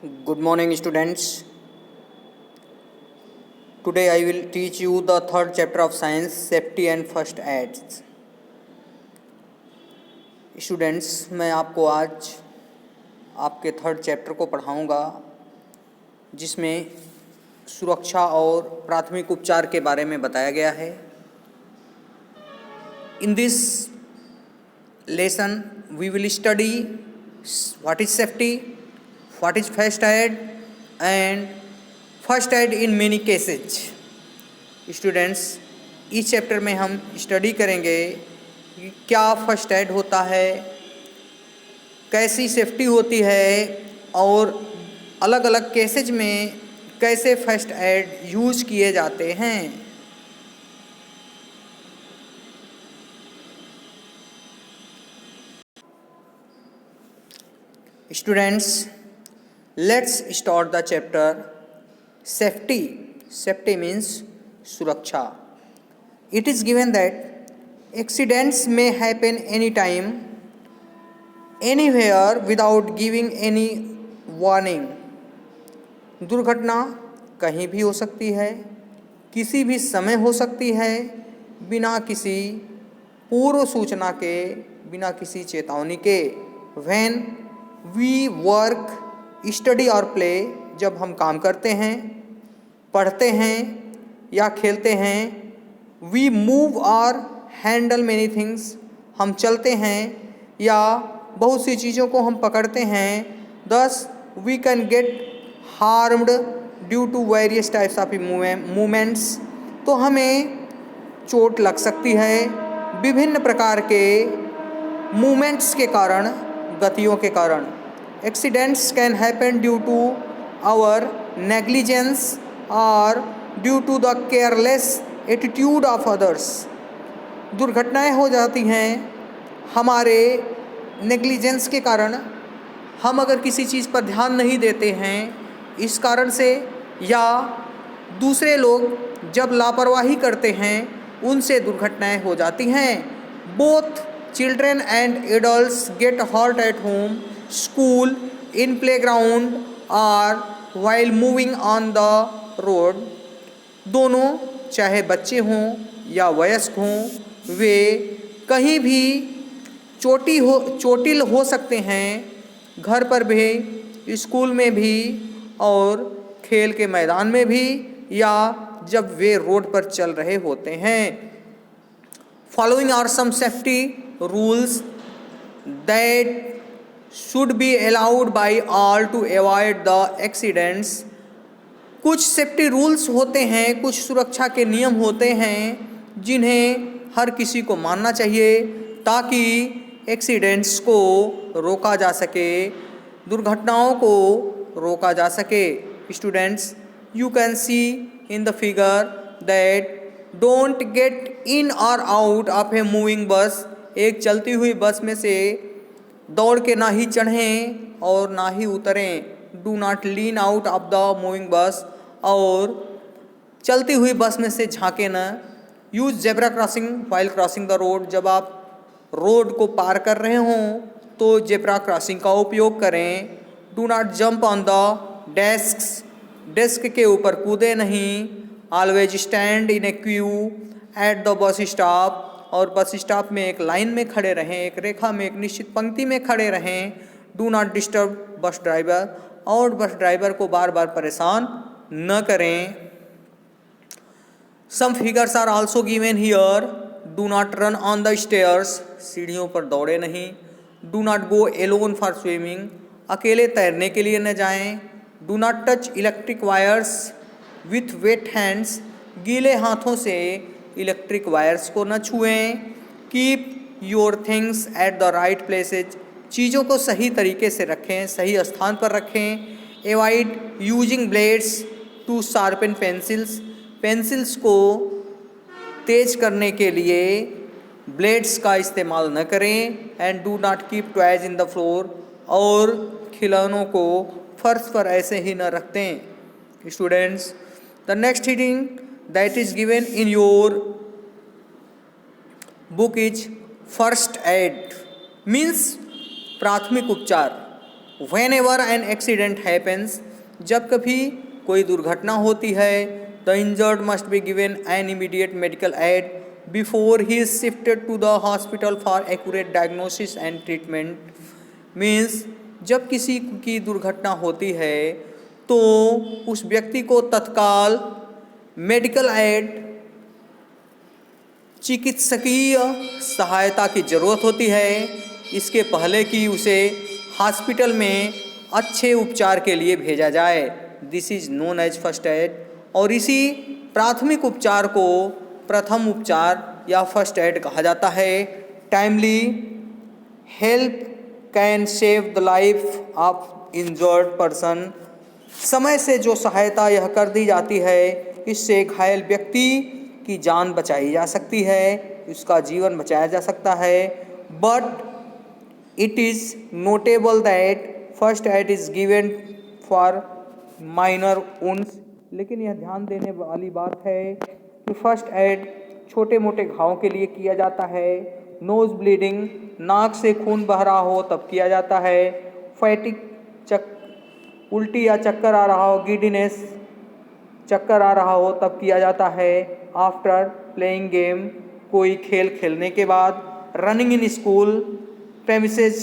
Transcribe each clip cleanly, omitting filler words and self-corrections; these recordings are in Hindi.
Good morning, students. Today I will teach you the third chapter of science, safety and first aids. Students, मैं आपको आज आपके थर्ड चैप्टर को पढ़ाऊंगा, जिसमें सुरक्षा और प्राथमिक उपचार के बारे में बताया गया है. In this lesson, we will study what is safety, what is first aid and first aid in many cases. Students, इस चैप्टर में हम स्टडी करेंगे कि क्या फर्स्ट एड होता है, कैसी सेफ्टी होती है और अलग अलग केसेज में कैसे फर्स्ट एड यूज किए जाते हैं. Students, let's start the chapter. Safety means सुरक्षा. It is given that accidents may happen anytime, anywhere without giving any warning. दुर्घटना कहीं भी हो सकती है, किसी भी समय हो सकती है, बिना किसी पूर्व सूचना के, बिना किसी चेतावनी के. When we work, study or play, जब हम काम करते हैं, पढ़ते हैं या खेलते हैं. वी मूव और हैंडल मैनी थिंग्स, हम चलते हैं या बहुत सी चीज़ों को हम पकड़ते हैं. Thus we can get harmed due to various types of movements, तो हमें चोट लग सकती है विभिन्न प्रकार के मूवमेंट्स के कारण, गतियों के कारण. Accidents can happen due to our negligence or due to the careless attitude of others. दुर्घटनाएं हो जाती हैं हमारे नेग्लिजेंस के कारण. हम अगर किसी चीज़ पर ध्यान नहीं देते हैं इस कारण से, या दूसरे लोग जब लापरवाही करते हैं उनसे दुर्घटनाएं हो जाती हैं. Both children and adults get hurt at home, school, in playground और while moving on the road. दोनों, चाहे बच्चे हों या वयस्क हों, वे कहीं भी चोटिल हो सकते हैं, घर पर भी, स्कूल में भी और खेल के मैदान में भी, या जब वे रोड पर चल रहे होते हैं. Following are some safety rules that should be allowed by all to avoid the accidents. कुछ सेफ्टी रूल्स होते हैं, कुछ सुरक्षा के नियम होते हैं जिन्हें हर किसी को मानना चाहिए ताकि एक्सीडेंट्स को रोका जा सके, दुर्घटनाओं को रोका जा सके. Students, you can see in the figure that don't get in और आउट ऑफ ए मूविंग बस. एक चलती हुई बस में से दौड़ के ना ही चढ़ें और ना ही उतरें. Do not lean out of the moving bus, और चलती हुई बस में से झांके न. Use zebra crossing while crossing the road. जब आप रोड को पार कर रहे हों तो जेब्रा क्रॉसिंग का उपयोग करें. Do not jump on the desk के ऊपर कूदे नहीं. Always stand in A Q at the bus stop, और बस स्टॉप में एक लाइन में खड़े रहें, एक रेखा में, एक निश्चित पंक्ति में खड़े रहें. Do not disturb bus driver, और बस ड्राइवर को बार बार परेशान न करें. Some figures are also given here. Do not run on the stairs, सीढ़ियों पर दौड़े नहीं. Do not go alone for swimming, अकेले तैरने के लिए न जाएं. Do not touch electric wires with wet hands, गीले हाथों से इलेक्ट्रिक वायर्स को न छुएं. Keep your things at the right places, चीज़ों को सही तरीके से रखें, सही स्थान पर रखें. Avoid using blades to sharpen pencils, pencils को तेज करने के लिए ब्लेड्स का इस्तेमाल न करें. And do not keep toys in the floor, और खिलौनों को फर्श पर ऐसे ही न रख दें. Students, the next reading that is given in your book is first aid, means प्राथमिक उपचार. Whenever an accident happens, जब कभी कोई दुर्घटना होती है, the injured must be given an immediate medical aid before he is shifted to the hospital for accurate diagnosis and treatment. Means जब किसी की दुर्घटना होती है तो उस व्यक्ति को तत्काल मेडिकल एड, चिकित्सकीय सहायता की ज़रूरत होती है, इसके पहले कि उसे हॉस्पिटल में अच्छे उपचार के लिए भेजा जाए। This is known as first aid. और इसी प्राथमिक उपचार को प्रथम उपचार या फर्स्ट एड कहा जाता है। Timely help can save the life of injured person. समय से जो सहायता यह कर दी जाती है, इससे घायल व्यक्ति की जान बचाई जा सकती है, उसका जीवन बचाया जा सकता है। But it is notable that first aid is given for minor wounds. लेकिन यह ध्यान देने वाली बात है कि फर्स्ट एड छोटे मोटे घावों के लिए किया जाता है। नोज ब्लीडिंग, नाक से खून बह रहा हो तब किया जाता है। फैटिक, उल्टी या चक्कर आ रहा हो, गिडीनेस, चक्कर आ रहा हो तब किया जाता है। आफ्टर प्लेइंग गेम, कोई खेल खेलने के बाद। रनिंग इन स्कूल प्रेमिसेस,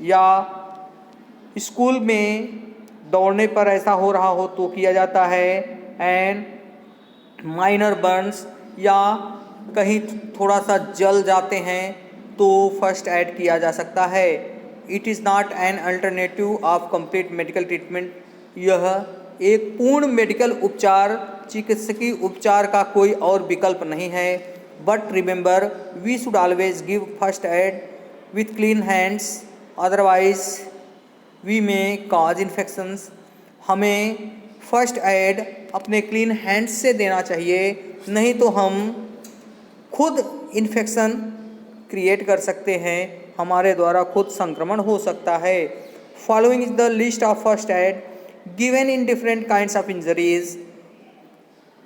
या स्कूल में दौड़ने पर ऐसा हो रहा हो तो किया जाता है। एंड माइनर बर्न्स, या कहीं थोड़ा सा जल जाते हैं तो फर्स्ट एड किया जा सकता है। It is not an alternative of complete medical treatment. यह एक पूर्ण मेडिकल उपचार, चिकित्सकीय उपचार का कोई और विकल्प नहीं है। But remember, we should always give first aid with clean hands, otherwise we may cause infections. हमें फर्स्ट एड अपने क्लीन हैंड्स से देना चाहिए, नहीं तो हम खुद इन्फेक्शन क्रिएट कर सकते हैं, हमारे द्वारा खुद संक्रमण हो सकता है। Following is the list of first aid given in different kinds of injuries.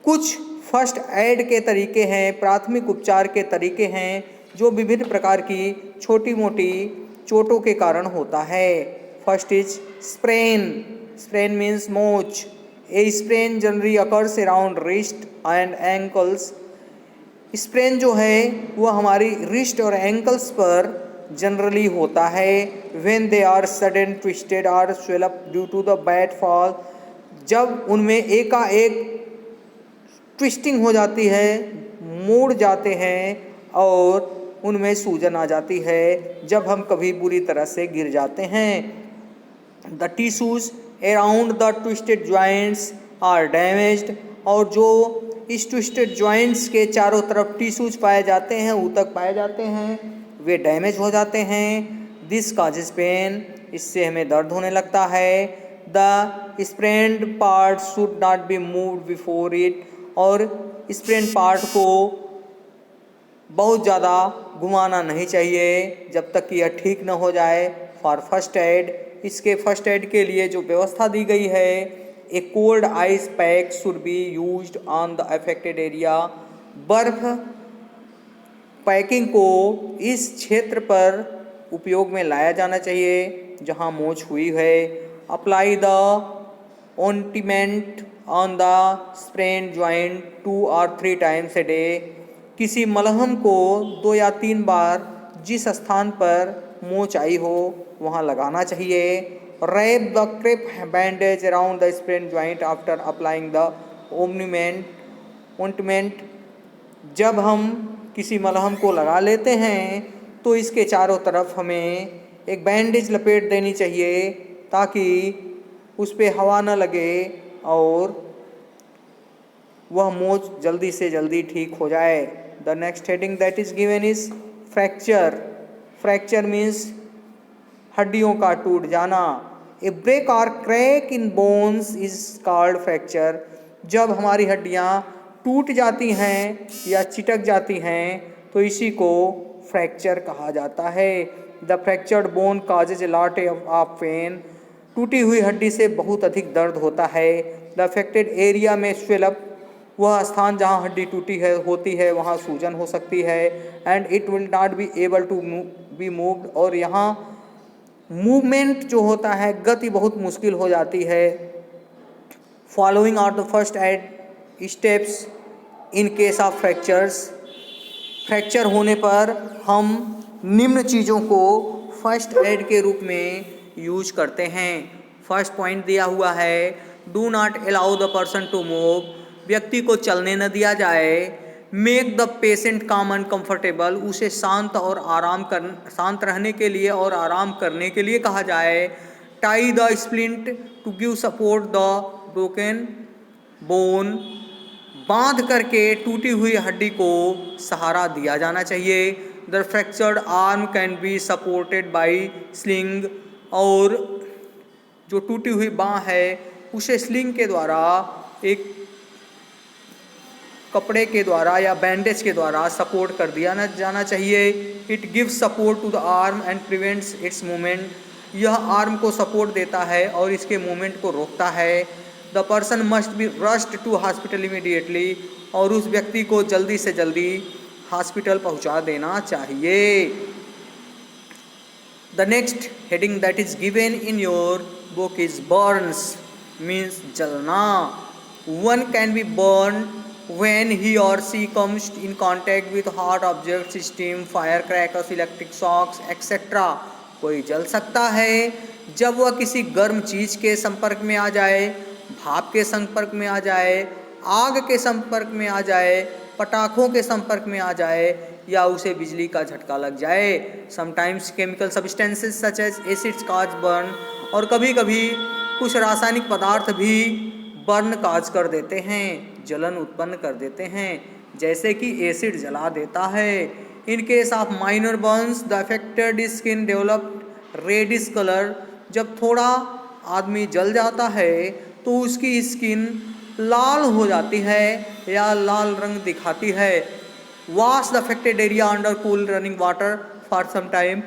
कुछ फर्स्ट एड के तरीके हैं, प्राथमिक उपचार के तरीके हैं, जो विभिन्न प्रकार की छोटी मोटी चोटों के कारण होता है। First is sprain. Sprain means मोच। A sprain generally occurs around wrist and ankles. Sprain जो है वह हमारी रिस्ट और एंकल्स पर जनरली होता है। When they are sudden twisted और swell up due to the bad fall, जब उनमें एकाएक ट्विस्टिंग हो जाती है, मुड़ जाते हैं और उनमें सूजन आ जाती है जब हम कभी बुरी तरह से गिर जाते हैं। The tissues around the twisted joints are damaged, और जो इस ट्विस्टेड जॉइंट्स के चारों तरफ टिश्यूज पाए जाते हैं, ऊतक पाए जाते हैं, वे डैमेज हो जाते हैं। दिस कॉजेज पेन, इससे हमें दर्द होने लगता है। The sprained part should not be moved before it, और स्प्रेन्ड पार्ट को बहुत ज़्यादा घुमाना नहीं चाहिए जब तक कि यह ठीक न हो जाए। फॉर फर्स्ट एड, इसके फर्स्ट एड के लिए जो व्यवस्था दी गई है, ए cold ice pack should be used on the affected area. बर्फ पैकिंग को इस क्षेत्र पर उपयोग में लाया जाना चाहिए जहां मोच हुई है। Apply the ointment on the sprained joint 2 or 3 times a day। किसी मलहम को 2 या 3 बार जिस स्थान पर मोच आई हो वहाँ लगाना चाहिए। Wrap the crepe bandage around the sprain joint after applying the ointment. जब हम किसी मलहम को लगा लेते हैं तो इसके चारों तरफ हमें एक बैंडेज लपेट देनी चाहिए ताकि उस पर हवा न लगे और वह मोच जल्दी से जल्दी ठीक हो जाए। The next heading that is given is fracture. Fracture means हड्डियों का टूट जाना। ए ब्रेक और crack in bones is called fracture. जब हमारी हड्डियाँ टूट जाती हैं या चिटक जाती हैं तो इसी को फ्रैक्चर कहा जाता है। The fractured bone causes a lot of pain. टूटी हुई हड्डी से बहुत अधिक दर्द होता है। The affected area may swell up, वह स्थान जहाँ हड्डी टूटी है होती है वहाँ सूजन हो सकती है। And it will not be able to be moved, और यहाँ मूवमेंट जो होता है, गति बहुत मुश्किल हो जाती है। Following are the first aid steps in case of fractures. Fracture होने पर हम निम्न चीज़ों को फर्स्ट एड के रूप में यूज करते हैं। फर्स्ट पॉइंट दिया हुआ है, do not allow the person to move, व्यक्ति को चलने न दिया जाए। Make the patient calm and comfortable, उसे शांत रहने के लिए और आराम करने के लिए कहा जाए। Tie the splint to give support the broken bone, बांध करके टूटी हुई हड्डी को सहारा दिया जाना चाहिए। The fractured arm can be supported by sling, और जो टूटी हुई बांह है उसे स्लिंग के द्वारा, एक कपड़े के द्वारा या बैंडेज के द्वारा सपोर्ट कर दिया जाना चाहिए। It gives support to the arm and prevents its movement, यह आर्म को सपोर्ट देता है और इसके मूवमेंट को रोकता है। The person must be rushed to hospital immediately, और उस व्यक्ति को जल्दी से जल्दी हॉस्पिटल पहुंचा देना चाहिए। The next heading that is given in your book is burns, means जलना। One can be burn when he or she comes in contact with hot objects, steam, firecrackers, electric shocks, etc. कोई जल सकता है जब वह किसी गर्म चीज के संपर्क में आ जाए, भाप के संपर्क में आ जाए, आग के संपर्क में आ जाए, पटाखों के संपर्क में आ जाए, या उसे बिजली का झटका लग जाए। Sometimes chemical substances such as acids cause burn, और कभी कभी कुछ रासायनिक पदार्थ भी बर्न काज कर देते हैं, जलन उत्पन्न कर देते हैं, जैसे कि एसिड जला देता है। In case of minor burns the affected skin developed reddish colour, जब थोड़ा आदमी जल जाता है तो उसकी स्किन लाल हो जाती है या लाल रंग दिखाती है। Wash the affected area under cool running water for some time,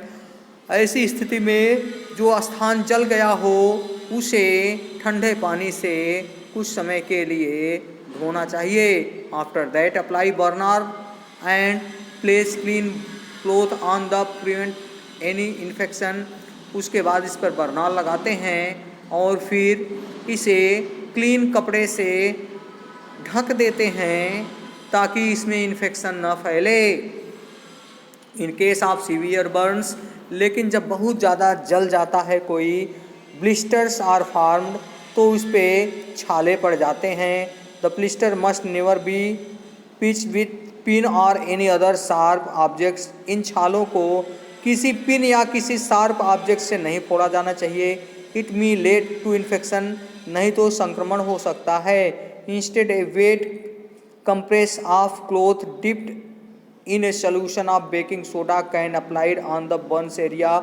ऐसी स्थिति में जो स्थान जल गया हो उसे ठंडे पानी से कुछ समय के लिए धोना चाहिए। After that apply burner and place clean cloth on the prevent any infection, उसके बाद इस पर बर्नर लगाते हैं और फिर इसे क्लीन कपड़े से ढक देते हैं ताकि इसमें इन्फेक्शन न फैले। इन केस ऑफ सीवियर बर्न्स, लेकिन जब बहुत ज़्यादा जल जाता है कोई, ब्लिस्टर्स आर फॉर्म्ड, तो उस पर छाले पड़ जाते हैं। The blister must never be pitch with pin और एनी अदर शार्प ऑब्जेक्ट्स, इन छालों को किसी पिन या किसी शार्प ऑब्जेक्ट से नहीं फोड़ा जाना चाहिए। It may lead to infection, नहीं तो संक्रमण हो सकता है। Instead a wet compress of cloth dipped in a solution of baking soda can applied on the burns area,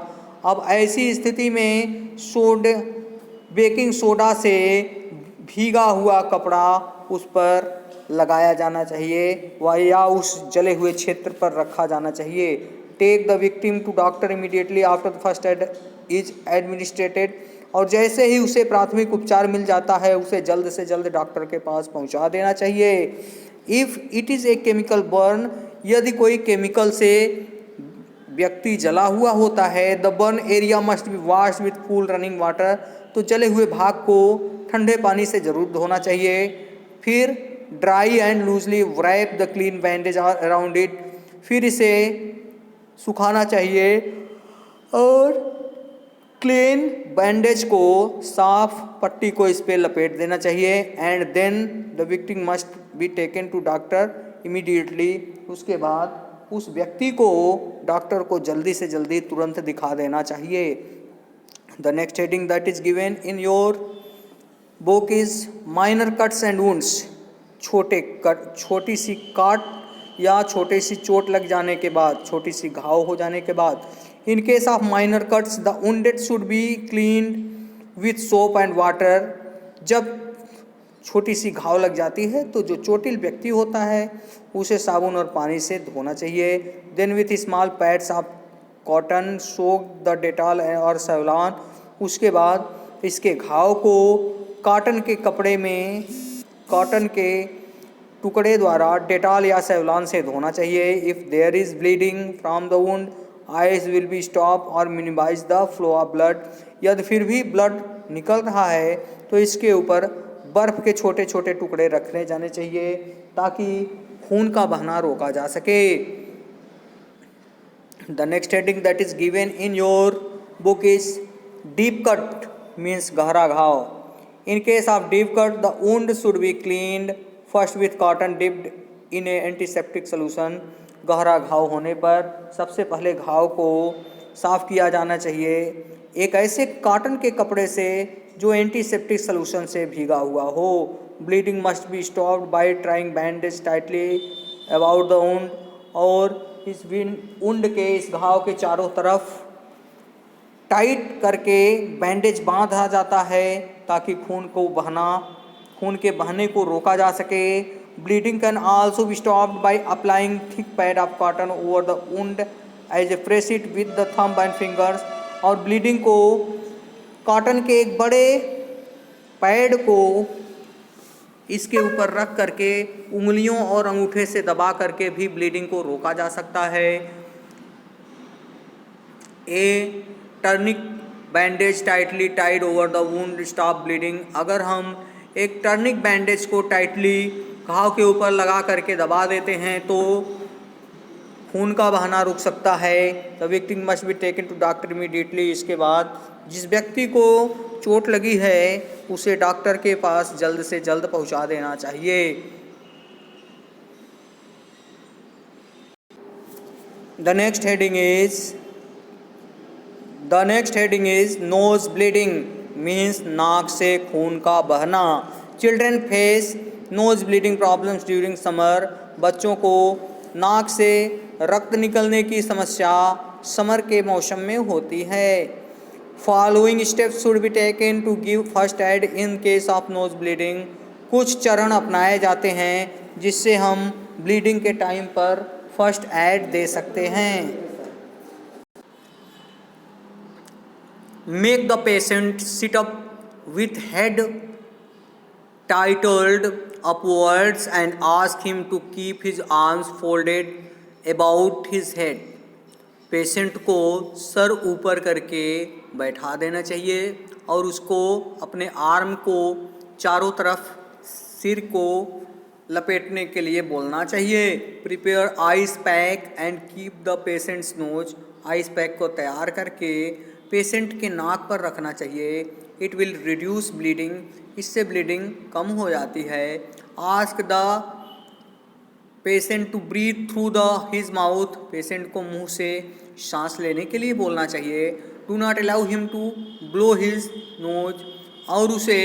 अब ऐसी स्थिति में बेकिंग सोडा से भीगा हुआ कपड़ा उस पर लगाया जाना चाहिए या उस जले हुए क्षेत्र पर रखा जाना चाहिए। Take the victim to doctor immediately after the first aid is administered, और जैसे ही उसे प्राथमिक उपचार मिल जाता है उसे जल्द से जल्द डॉक्टर के पास पहुंचा देना चाहिए। If it is a chemical burn, यदि कोई केमिकल से व्यक्ति जला हुआ होता है, the burn area must be washed with cool running water, तो जले हुए भाग को ठंडे पानी से ज़रूर धोना चाहिए। फिर dry and loosely wrap the clean bandage around it, फिर इसे सुखाना चाहिए और क्लीन बैंडेज को, साफ पट्टी को इस पे लपेट देना चाहिए। And then the victim must be taken to doctor immediately, उसके बाद उस व्यक्ति को डॉक्टर को जल्दी से जल्दी तुरंत दिखा देना चाहिए। The next heading that is given in your book is minor cuts and wounds, छोटे कट, छोटी सी काट या छोटी सी चोट लग जाने के बाद, छोटी सी घाव हो जाने के बाद। इन case of minor cuts the wounded should be cleaned with soap and water, जब छोटी सी घाव लग जाती है तो जो चोटिल व्यक्ति होता है उसे साबुन और पानी से धोना चाहिए। Then with small pads of cotton soak the Dettol और सेवलॉन, उसके बाद इसके घाव को कॉटन के कपड़े में, कॉटन के टुकड़े द्वारा डेटॉल या सेवलॉन से धोना चाहिए। If there is bleeding from the wound, ice will be stop और minimize the flow of blood. यदि फिर भी ब्लड निकल रहा है तो इसके ऊपर बर्फ के छोटे छोटे टुकड़े रखने जाने चाहिए ताकि खून का बहना रोका जा सके। The next heading that is given in your book is deep cut means गहरा घाव। In case of deep cut, the wound should be cleaned first with cotton dipped in a antiseptic solution। गहरा घाव होने पर सबसे पहले घाव को साफ किया जाना चाहिए एक ऐसे कॉटन के कपड़े से जो एंटीसेप्टिक सॉल्यूशन से भीगा हुआ हो। Bleeding must be stopped bye tying bandage tightly about the wound. और इस वुंड के इस घाव के चारों तरफ टाइट करके बैंडेज बांधा जाता है ताकि खून के बहने को रोका जा सके। Bleeding can also be stopped by applying thick pad of cotton over the wound as a press it with the thumb and fingers. और ब्लीडिंग को कॉटन के एक बड़े पैड को इसके ऊपर रख करके उंगलियों और अंगूठे से दबा करके भी ब्लीडिंग को रोका जा सकता है। A tourniquet bandage tightly tied over the wound stop bleeding. अगर हम एक टर्निक बैंडेज को टाइटली घाव के ऊपर लगा करके दबा देते हैं तो खून का बहना रुक सकता है। The victim must be taken to doctor immediately. इसके बाद जिस व्यक्ति को चोट लगी है उसे डॉक्टर के पास जल्द से जल्द पहुंचा देना चाहिए। The next heading is nose bleeding means नाक से खून का बहना। Children face nose bleeding problems during summer. बच्चों को नाक से रक्त निकलने की समस्या समर के मौसम में होती है। Following steps should be taken to give first aid in case of nose bleeding. कुछ चरण अपनाए जाते हैं जिससे हम ब्लीडिंग के टाइम पर फर्स्ट एड दे सकते हैं। Make the patient sit up with head titled upwards and ask him to keep his arms folded about his head। Patient को सर ऊपर करके बैठा देना चाहिए और उसको अपने आर्म को चारों तरफ सिर को लपेटने के लिए बोलना चाहिए। Prepare ice pack and keep the patient's nose. Ice pack को तैयार करके पेशेंट के नाक पर रखना चाहिए। It will reduce bleeding. इससे ब्लीडिंग कम हो जाती है। Ask the patient to breathe through the his mouth. Patient को मुंह से सांस लेने के लिए बोलना चाहिए। Do not allow him to blow his nose. और उसे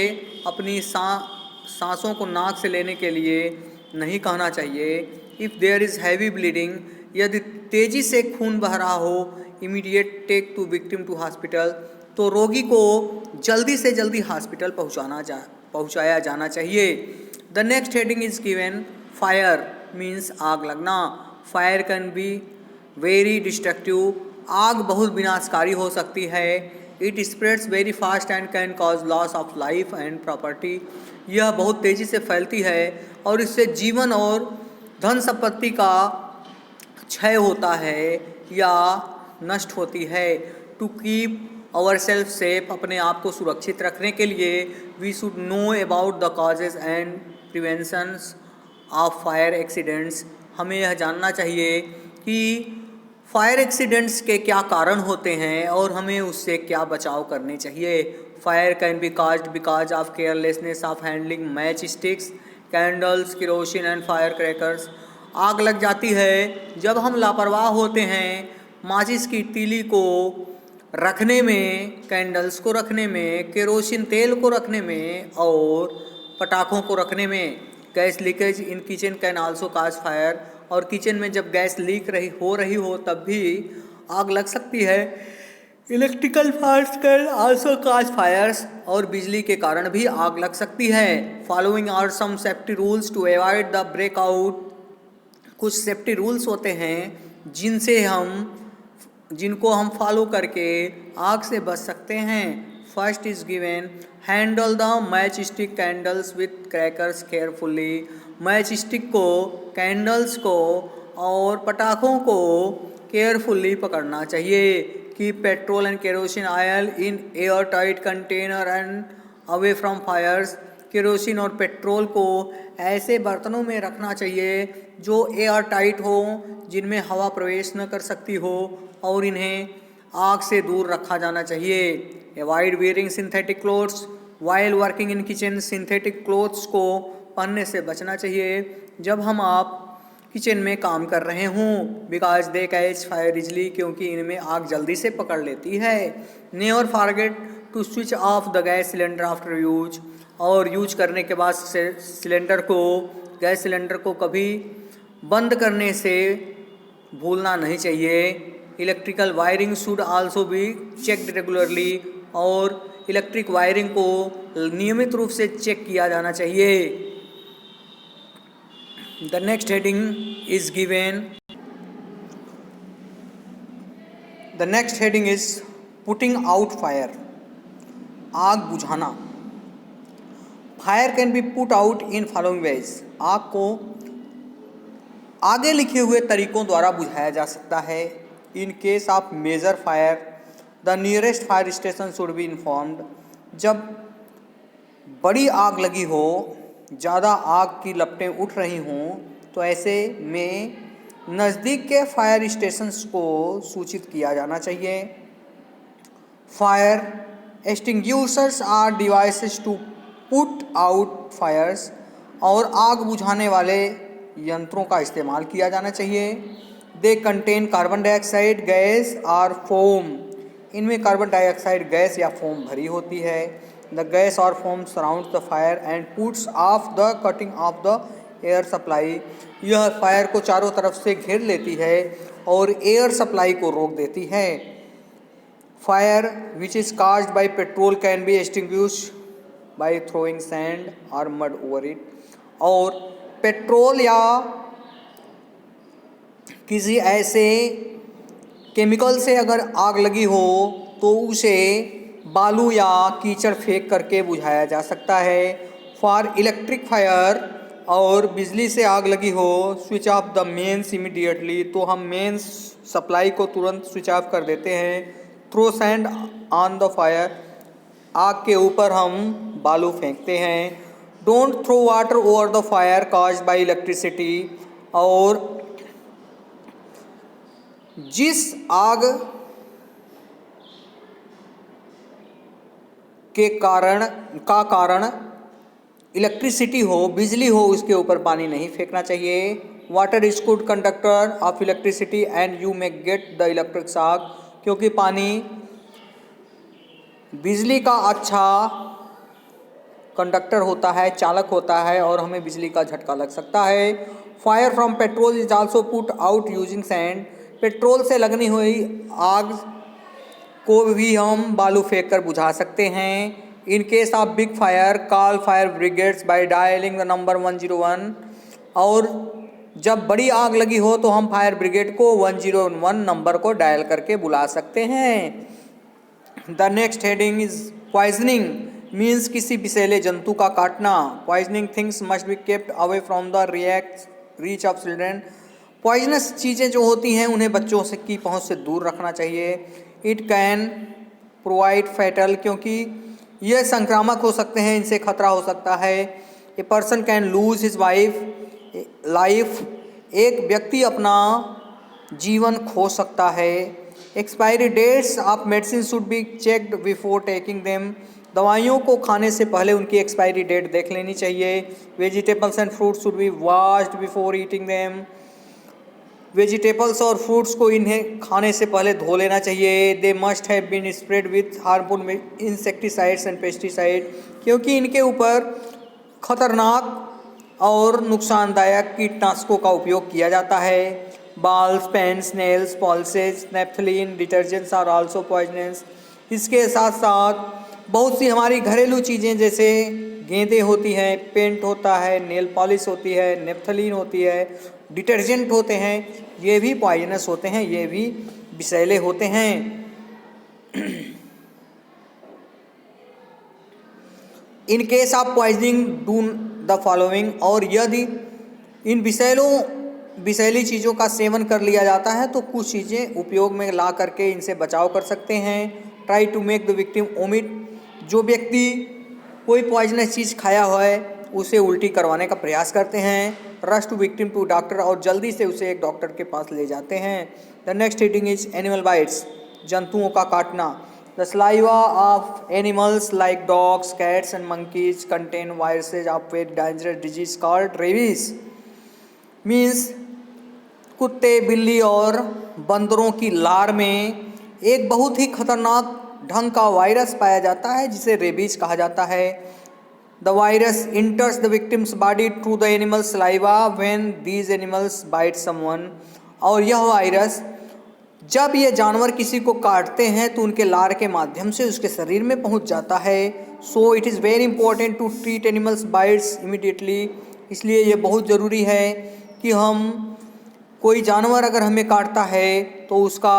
अपनी सांसों को नाक से लेने के लिए नहीं कहना चाहिए। If there is heavy bleeding, यदि तेज़ी से खून बह रहा हो, immediate take to victim to hospital, तो रोगी को जल्दी से जल्दी हॉस्पिटल पहुंचाया जाना चाहिए। The next heading is given fire means आग लगना। Fire can be very destructive. आग बहुत विनाशकारी हो सकती है। It spreads very fast and can cause loss of life and property. यह बहुत तेज़ी से फैलती है और इससे जीवन और धन संपत्ति का क्षय होता है या नष्ट होती है। To keep our self safe, अपने आप को सुरक्षित रखने के लिए we should know about the causes and preventions of fire accidents. हमें यह जानना चाहिए कि फायर एक्सीडेंट्स के क्या कारण होते हैं और हमें उससे क्या बचाव करने चाहिए। Fire can be caused because of carelessness of handling match sticks, candles, kerosene and fire crackers. आग लग जाती है जब हम लापरवाह होते हैं माचिस की तीली को रखने में, कैंडल्स को रखने में, केरोसिन तेल को रखने में और पटाखों को रखने में। Gas leakage in kitchen can also cause fire. और किचन में जब गैस लीक हो रही हो तब भी आग लग सकती है। Electrical fires can also cause fires. और बिजली के कारण भी आग लग सकती है। Following are some safety rules to avoid the breakout. कुछ सेफ्टी रूल्स होते हैं जिनको हम फॉलो करके आग से बच सकते हैं। First is given handle the match stick candles with crackers carefully. Match stick को, कैंडल्स को और पटाखों को केयरफुल्ली पकड़ना चाहिए। Keep petrol and kerosene oil in air tight container and away from fires. Kerosene और पेट्रोल को ऐसे बर्तनों में रखना चाहिए जो एयर टाइट हो, जिनमें हवा प्रवेश न कर सकती हो, और इन्हें आग से दूर रखा जाना चाहिए। Avoid wearing synthetic clothes while working in kitchen. Synthetic clothes को पहनने से बचना चाहिए जब आप किचन में काम कर रहे हों, because they catch fire easily, क्योंकि इनमें आग जल्दी से पकड़ लेती है। Never forget to switch off the gas cylinder after use. और यूज करने के बाद गैस सिलेंडर को कभी बंद करने से भूलना नहीं चाहिए। Electrical wiring should also be checked regularly. और इलेक्ट्रिक वायरिंग को नियमित रूप से चेक किया जाना चाहिए। The next heading is given. The next heading is putting out fire. आग बुझाना। Fire can be put out in following ways. आग को आगे लिखे हुए तरीकों द्वारा बुझाया जा सकता है। In case of major fire, the nearest fire station should be informed. जब बड़ी आग लगी हो, ज़्यादा आग की लपटें उठ रही हों, तो ऐसे में नज़दीक के फायर स्टेशंस को सूचित किया जाना चाहिए। Fire extinguishers are devices to put out fires. और आग बुझाने वाले यंत्रों का इस्तेमाल किया जाना चाहिए। They contain carbon dioxide gas और फोम। इनमें कार्बन डाइऑक्साइड गैस या फोम भरी होती है। The gas or foam surrounds the fire and puts off the cutting of the air supply. यह फायर को चारों तरफ से घेर लेती है और एयर सप्लाई को रोक देती है। Fire which is caused by petrol can be extinguished by throwing sand or mud over it. और पेट्रोल या किसी ऐसे केमिकल से अगर आग लगी हो तो उसे बालू या कीचड़ फेंक करके बुझाया जा सकता है। फॉर इलेक्ट्रिक फायर, और बिजली से आग लगी हो, switch off the mains immediately, तो हम मेन्स सप्लाई को तुरंत स्विच ऑफ कर देते हैं। Throw sand on the fire, आग के ऊपर हम बालू फेंकते हैं। Don't throw water over the fire caused by electricity. और जिस आग के कारण इलेक्ट्रिसिटी हो, बिजली हो, उसके ऊपर पानी नहीं फेंकना चाहिए। Water is good conductor of electricity and you may get the electric shock. क्योंकि पानी बिजली का अच्छा कंडक्टर होता है, चालक होता है, और हमें बिजली का झटका लग सकता है। Fire from petrol is also put out using sand. Petrol से लगनी हुई आग को भी हम बालू फेंक कर बुझा सकते हैं। In case of big fire, call fire brigades by dialing the number 101। और जब बड़ी आग लगी हो तो हम फायर ब्रिगेड को 101 नंबर को डायल करके बुला सकते हैं। The next heading is poisoning, means किसी विषैले जंतु का काटना। Poisoning things must be kept away from the reach of children. Poisonous चीज़ें जो होती हैं उन्हें बच्चों से की पहुंच से दूर रखना चाहिए। इट कैन प्रोवाइड फैटल, क्योंकि यह संक्रामक हो सकते हैं, इनसे खतरा हो सकता है। A person can lose his life, एक व्यक्ति अपना जीवन खो सकता है। Expiry dates of medicine should be checked before taking them. दवाइयों को खाने से पहले उनकी एक्सपायरी डेट देख लेनी चाहिए। Vegetables and fruits should be washed before eating them. Vegetables और फ्रूट्स को इन्हें खाने से पहले धो लेना चाहिए। They must have been spread with harmful insecticides and pesticide, क्योंकि इनके ऊपर खतरनाक और नुकसानदायक कीटनाशकों का उपयोग किया जाता है। Balls, pens, nails polishes, naphthalene detergents are also poisonous. इसके साथ साथ बहुत सी हमारी घरेलू चीज़ें जैसे गेंदें होती हैं, पेंट होता है, नेल पॉलिश होती है, नेफ्थलीन होती है, डिटर्जेंट होते हैं, ये भी पॉइजनस होते हैं, ये भी विषैले होते हैं। In case of poisoning do the following, और यदि इन विषैली चीज़ों का सेवन कर लिया जाता है तो कुछ चीज़ें उपयोग में ला करके इनसे बचाव कर सकते हैं। Try to make the victim vomit, जो व्यक्ति कोई पॉइजनस चीज़ खाया हुआ है उसे उल्टी करवाने का प्रयास करते हैं। Rush to victim to doctor, और जल्दी से उसे एक डॉक्टर के पास ले जाते हैं। The next heading is animal bytes, जंतुओं का काटना। The saliva of animals like dogs, cats and monkeys contain viruses of very dangerous disease called rabies. Means कुत्ते, बिल्ली और बंदरों की लार में एक बहुत ही खतरनाक ढंग का वायरस पाया जाता है जिसे रेबीज कहा जाता है। The virus enters the victim's body through the animal saliva when these animals bite someone, और यह वायरस जब ये जानवर किसी को काटते हैं तो उनके लार के माध्यम से उसके शरीर में पहुंच जाता है। So it is very important to treat animals bites immediately, इसलिए ये बहुत ज़रूरी है कि हम कोई जानवर अगर हमें काटता है तो उसका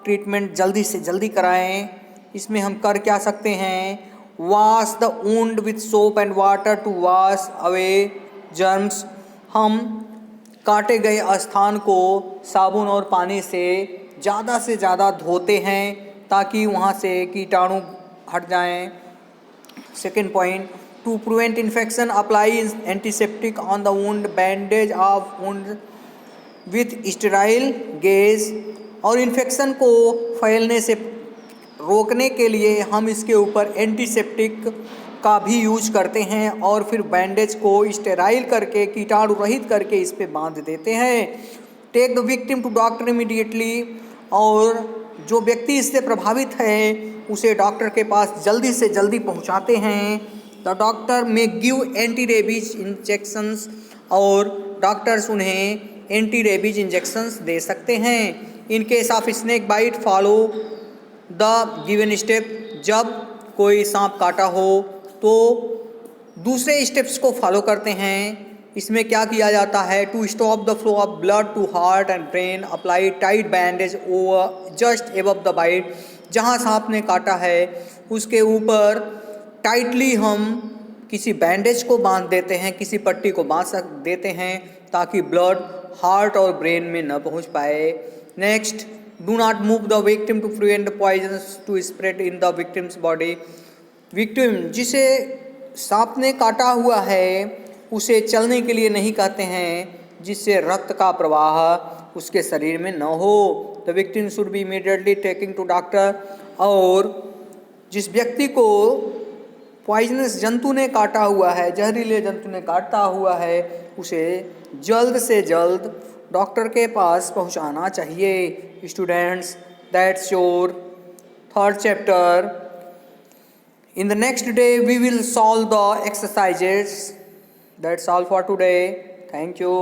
ट्रीटमेंट जल्दी से जल्दी कराएं। इसमें हम कर क्या सकते हैं, wash the wound with soap and water to wash away germs, हम काटे गए स्थान को साबुन और पानी से ज़्यादा धोते हैं ताकि वहाँ से कीटाणु हट जाएं। Second point, to prevent infection apply antiseptic on the wound, bandage of wound with sterile gauze, और इन्फेक्शन को फैलने से रोकने के लिए हम इसके ऊपर एंटीसेप्टिक का भी यूज करते हैं और फिर बैंडेज को स्टेराइल करके कीटाणु रहित करके इस पे बांध देते हैं। Take the victim to doctor immediately, और जो व्यक्ति इससे प्रभावित है उसे डॉक्टर के पास जल्दी से जल्दी पहुंचाते हैं। The doctor may give anti rabies injections, और डॉक्टर्स उन्हें एंटी रेबीज इंजेक्शंस दे सकते हैं। In case of snake bite follow the given step, जब कोई सांप काटा हो तो दूसरे स्टेप्स को फॉलो करते हैं। इसमें क्या किया जाता है, to stop the flow of blood to heart and brain apply tight bandage over just above the bite, जहाँ सांप ने काटा है उसके ऊपर टाइटली हम किसी बैंडेज को बांध देते हैं, किसी पट्टी को बांध देते हैं ताकि ब्लड हार्ट और ब्रेन में न पहुंच पाए। Next, do not move the victim to prevent the poisons to spread in the victim's body. Victim जिसे सांप ने काटा हुआ है उसे चलने के लिए नहीं कहते हैं जिससे रक्त का प्रवाह उसके शरीर में न हो। The victim should be immediately taking to doctor, और जिस व्यक्ति को पॉइजनस जंतु ने काटा हुआ है, जहरीले जंतु ने काटा हुआ है, उसे जल्द से जल्द डॉक्टर के पास पहुंचाना चाहिए। Students, that's your third chapter. In the next day we will solve the exercises. That's all for today. Thank you.